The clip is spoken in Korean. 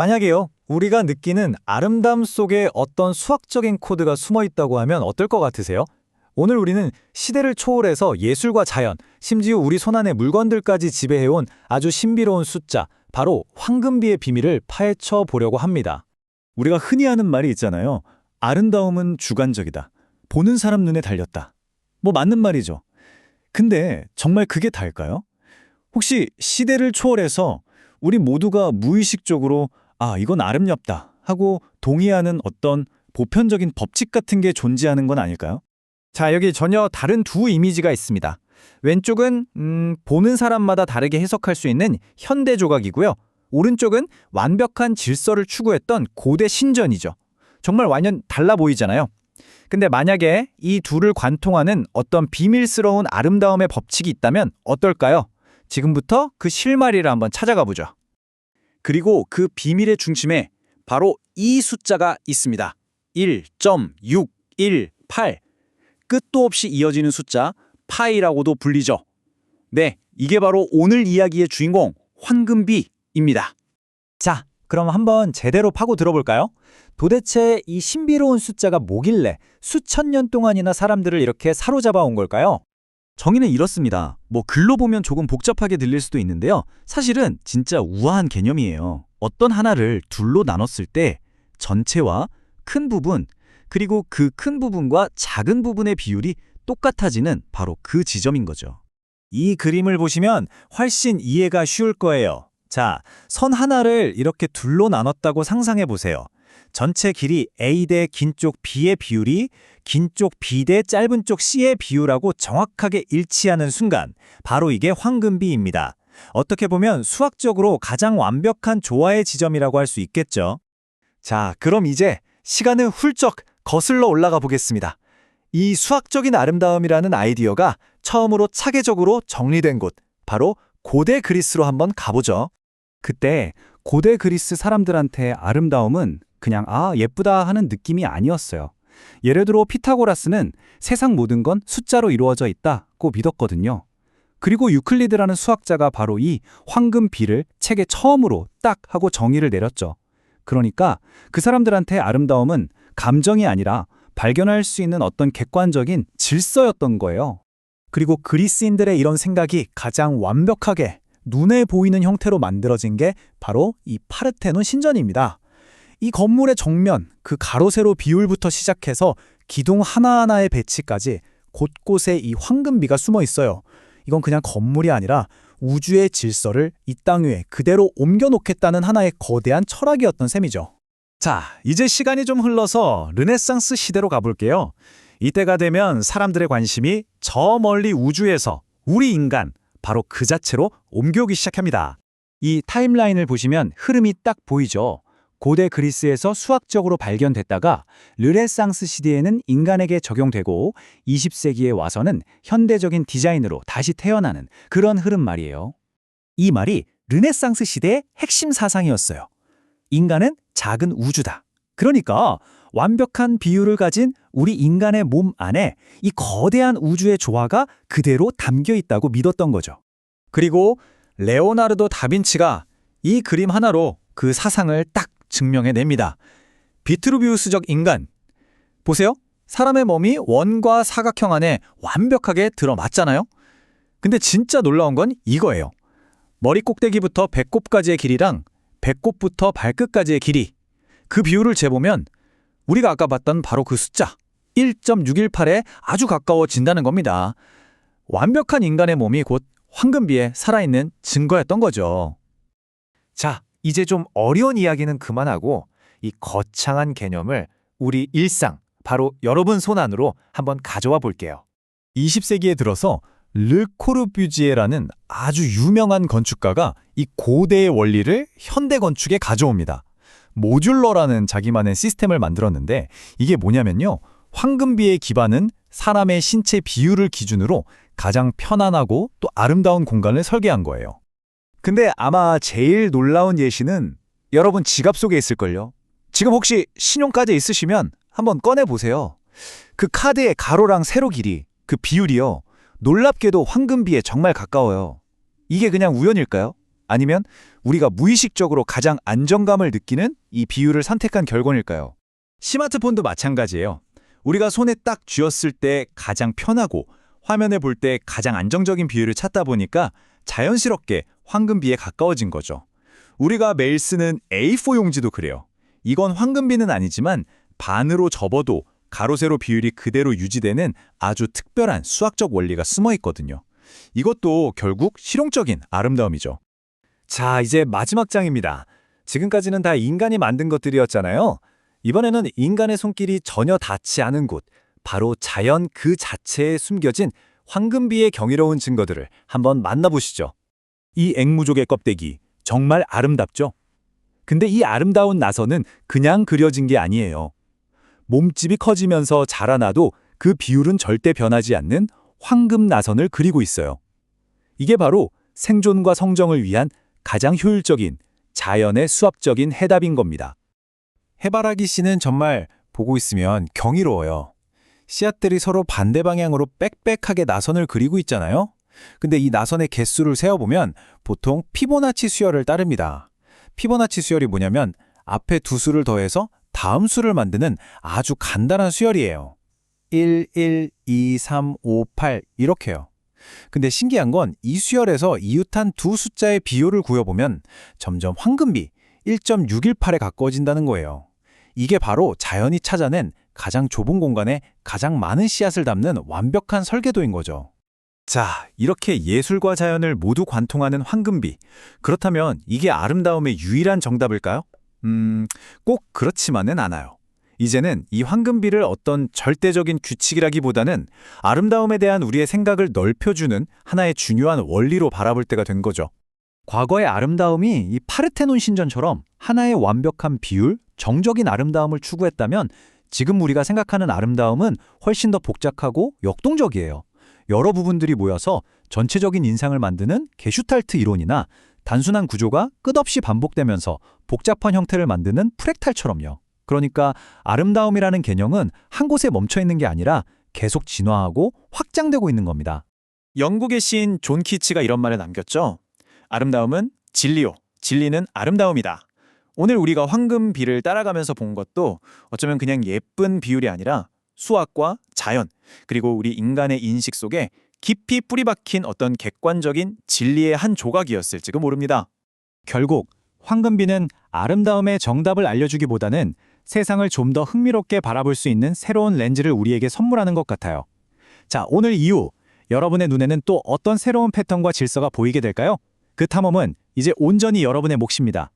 만약에요, 우리가 느끼는 아름다움 속에 어떤 수학적인 코드가 숨어 있다고 하면 어떨 것 같으세요? 오늘 우리는 시대를 초월해서 예술과 자연, 심지어 우리 손안의 물건들까지 지배해온 아주 신비로운 숫자, 바로 황금비의 비밀을 파헤쳐 보려고 합니다. 우리가 흔히 하는 말이 있잖아요. 아름다움은 주관적이다. 보는 사람 눈에 달렸다. 뭐 맞는 말이죠. 근데 정말 그게 다일까요? 혹시 시대를 초월해서 우리 모두가 무의식적으로 이건 아름답다 하고 동의하는 어떤 보편적인 법칙 같은 게 존재하는 건 아닐까요? 자, 여기 전혀 다른 두 이미지가 있습니다. 왼쪽은 보는 사람마다 다르게 해석할 수 있는 현대 조각이고요. 오른쪽은 완벽한 질서를 추구했던 고대 신전이죠. 정말 완전 달라 보이잖아요. 근데 만약에 이 둘을 관통하는 어떤 비밀스러운 아름다움의 법칙이 있다면 어떨까요? 지금부터 그 실마리를 한번 찾아가 보죠. 그리고 그 비밀의 중심에 바로 이 숫자가 있습니다. 1.618. 끝도 없이 이어지는 숫자 파이라고도 불리죠. 네, 이게 바로 오늘 이야기의 주인공 황금비입니다. 자, 그럼 한번 제대로 파고 들어볼까요? 도대체 이 신비로운 숫자가 뭐길래 수천 년 동안이나 사람들을 이렇게 사로잡아 온 걸까요? 정의는 이렇습니다. 글로 보면 조금 복잡하게 들릴 수도 있는데요. 사실은 진짜 우아한 개념이에요. 어떤 하나를 둘로 나눴을 때 전체와 큰 부분, 그리고 그 큰 부분과 작은 부분의 비율이 똑같아지는 바로 그 지점인 거죠. 이 그림을 보시면 훨씬 이해가 쉬울 거예요. 자, 선 하나를 이렇게 둘로 나눴다고 상상해 보세요. 전체 길이 A 대 긴 쪽 B의 비율이 긴 쪽 B 대 짧은 쪽 C의 비율하고 정확하게 일치하는 순간, 바로 이게 황금비입니다. 어떻게 보면 수학적으로 가장 완벽한 조화의 지점이라고 할 수 있겠죠. 자, 그럼 이제 시간을 훌쩍 거슬러 올라가 보겠습니다. 이 수학적인 아름다움이라는 아이디어가 처음으로 차계적으로 정리된 곳, 바로 고대 그리스로 한번 가보죠. 그때 고대 그리스 사람들한테 아름다움은 그냥 예쁘다 하는 느낌이 아니었어요. 예를 들어 피타고라스는 세상 모든 건 숫자로 이루어져 있다고 믿었거든요. 그리고 유클리드라는 수학자가 바로 이 황금비를 책에 처음으로 딱 하고 정의를 내렸죠. 그러니까 그 사람들한테 아름다움은 감정이 아니라 발견할 수 있는 어떤 객관적인 질서였던 거예요. 그리고 그리스인들의 이런 생각이 가장 완벽하게 눈에 보이는 형태로 만들어진 게 바로 이 파르테논 신전입니다. 이 건물의 정면, 그 가로 세로 비율부터 시작해서 기둥 하나하나의 배치까지 곳곳에 이 황금비가 숨어 있어요. 이건 그냥 건물이 아니라 우주의 질서를 이 땅 위에 그대로 옮겨놓겠다는 하나의 거대한 철학이었던 셈이죠. 자, 이제 시간이 좀 흘러서 르네상스 시대로 가볼게요. 이때가 되면 사람들의 관심이 저 멀리 우주에서 우리 인간, 바로 그 자체로 옮겨오기 시작합니다. 이 타임라인을 보시면 흐름이 딱 보이죠. 고대 그리스에서 수학적으로 발견됐다가 르네상스 시대에는 인간에게 적용되고 20세기에 와서는 현대적인 디자인으로 다시 태어나는 그런 흐름 말이에요. 이 말이 르네상스 시대의 핵심 사상이었어요. 인간은 작은 우주다. 그러니까 완벽한 비율을 가진 우리 인간의 몸 안에 이 거대한 우주의 조화가 그대로 담겨 있다고 믿었던 거죠. 그리고 레오나르도 다빈치가 이 그림 하나로 그 사상을 딱 증명해냅니다. 비트루비우스적 인간. 보세요. 사람의 몸이 원과 사각형 안에 완벽하게 들어맞잖아요. 근데 진짜 놀라운 건 이거예요. 머리 꼭대기부터 배꼽까지의 길이랑 배꼽부터 발끝까지의 길이. 그 비율을 재보면 우리가 아까 봤던 바로 그 숫자 1.618에 아주 가까워진다는 겁니다. 완벽한 인간의 몸이 곧 황금비에 살아있는 증거였던 거죠. 자, 이제 좀 어려운 이야기는 그만하고 이 거창한 개념을 우리 일상, 바로 여러분 손안으로 한번 가져와 볼게요. 20세기에 들어서 르 코르뷰지에라는 아주 유명한 건축가가 이 고대의 원리를 현대 건축에 가져옵니다. 모듈러라는 자기만의 시스템을 만들었는데 이게 뭐냐면요. 황금비의 기반은 사람의 신체 비율을 기준으로 가장 편안하고 또 아름다운 공간을 설계한 거예요. 근데 아마 제일 놀라운 예시는 여러분 지갑 속에 있을걸요. 지금 혹시 신용카드 있으시면 한번 꺼내보세요. 그 카드의 가로랑 세로 길이, 그 비율이요. 놀랍게도 황금비에 정말 가까워요. 이게 그냥 우연일까요? 아니면 우리가 무의식적으로 가장 안정감을 느끼는 이 비율을 선택한 결과일까요? 스마트폰도 마찬가지예요. 우리가 손에 딱 쥐었을 때 가장 편하고 화면을 볼 때 가장 안정적인 비율을 찾다 보니까 자연스럽게 황금비에 가까워진 거죠. 우리가 매일 쓰는 A4 용지도 그래요. 이건 황금비는 아니지만 반으로 접어도 가로 세로 비율이 그대로 유지되는 아주 특별한 수학적 원리가 숨어 있거든요. 이것도 결국 실용적인 아름다움이죠. 자, 이제 마지막 장입니다. 지금까지는 다 인간이 만든 것들이었잖아요. 이번에는 인간의 손길이 전혀 닿지 않은 곳, 바로 자연 그 자체에 숨겨진 황금비의 경이로운 증거들을 한번 만나보시죠. 이 앵무족의 껍데기 정말 아름답죠? 근데 이 아름다운 나선은 그냥 그려진 게 아니에요. 몸집이 커지면서 자라나도 그 비율은 절대 변하지 않는 황금 나선을 그리고 있어요. 이게 바로 생존과 성정을 위한 가장 효율적인 자연의 수압적인 해답인 겁니다. 해바라기 씨는 정말 보고 있으면 경이로워요. 씨앗들이 서로 반대 방향으로 빽빽하게 나선을 그리고 있잖아요. 근데 이 나선의 개수를 세어보면 보통 피보나치 수열을 따릅니다. 피보나치 수열이 뭐냐면 앞에 두 수를 더해서 다음 수를 만드는 아주 간단한 수열이에요. 1, 1, 2, 3, 5, 8 이렇게요. 근데 신기한 건 이 수열에서 이웃한 두 숫자의 비율을 구해보면 점점 황금비 1.618에 가까워진다는 거예요. 이게 바로 자연이 찾아낸 가장 좁은 공간에 가장 많은 씨앗을 담는 완벽한 설계도인 거죠. 자, 이렇게 예술과 자연을 모두 관통하는 황금비. 그렇다면 이게 아름다움의 유일한 정답일까요? 꼭 그렇지만은 않아요. 이제는 이 황금비를 어떤 절대적인 규칙이라기보다는 아름다움에 대한 우리의 생각을 넓혀주는 하나의 중요한 원리로 바라볼 때가 된 거죠. 과거의 아름다움이 이 파르테논 신전처럼 하나의 완벽한 비율, 정적인 아름다움을 추구했다면 지금 우리가 생각하는 아름다움은 훨씬 더 복잡하고 역동적이에요. 여러 부분들이 모여서 전체적인 인상을 만드는 게슈탈트 이론이나 단순한 구조가 끝없이 반복되면서 복잡한 형태를 만드는 프랙탈처럼요. 그러니까 아름다움이라는 개념은 한 곳에 멈춰 있는 게 아니라 계속 진화하고 확장되고 있는 겁니다. 영국의 시인 존 키츠가 이런 말을 남겼죠. 아름다움은 진리요, 진리는 아름다움이다. 오늘 우리가 황금비를 따라가면서 본 것도 어쩌면 그냥 예쁜 비율이 아니라 수학과 자연, 그리고 우리 인간의 인식 속에 깊이 뿌리박힌 어떤 객관적인 진리의 한 조각이었을지도 모릅니다. 결국 황금비는 아름다움의 정답을 알려주기보다는 세상을 좀 더 흥미롭게 바라볼 수 있는 새로운 렌즈를 우리에게 선물하는 것 같아요. 자, 오늘 이후 여러분의 눈에는 또 어떤 새로운 패턴과 질서가 보이게 될까요? 그 탐험은 이제 온전히 여러분의 몫입니다.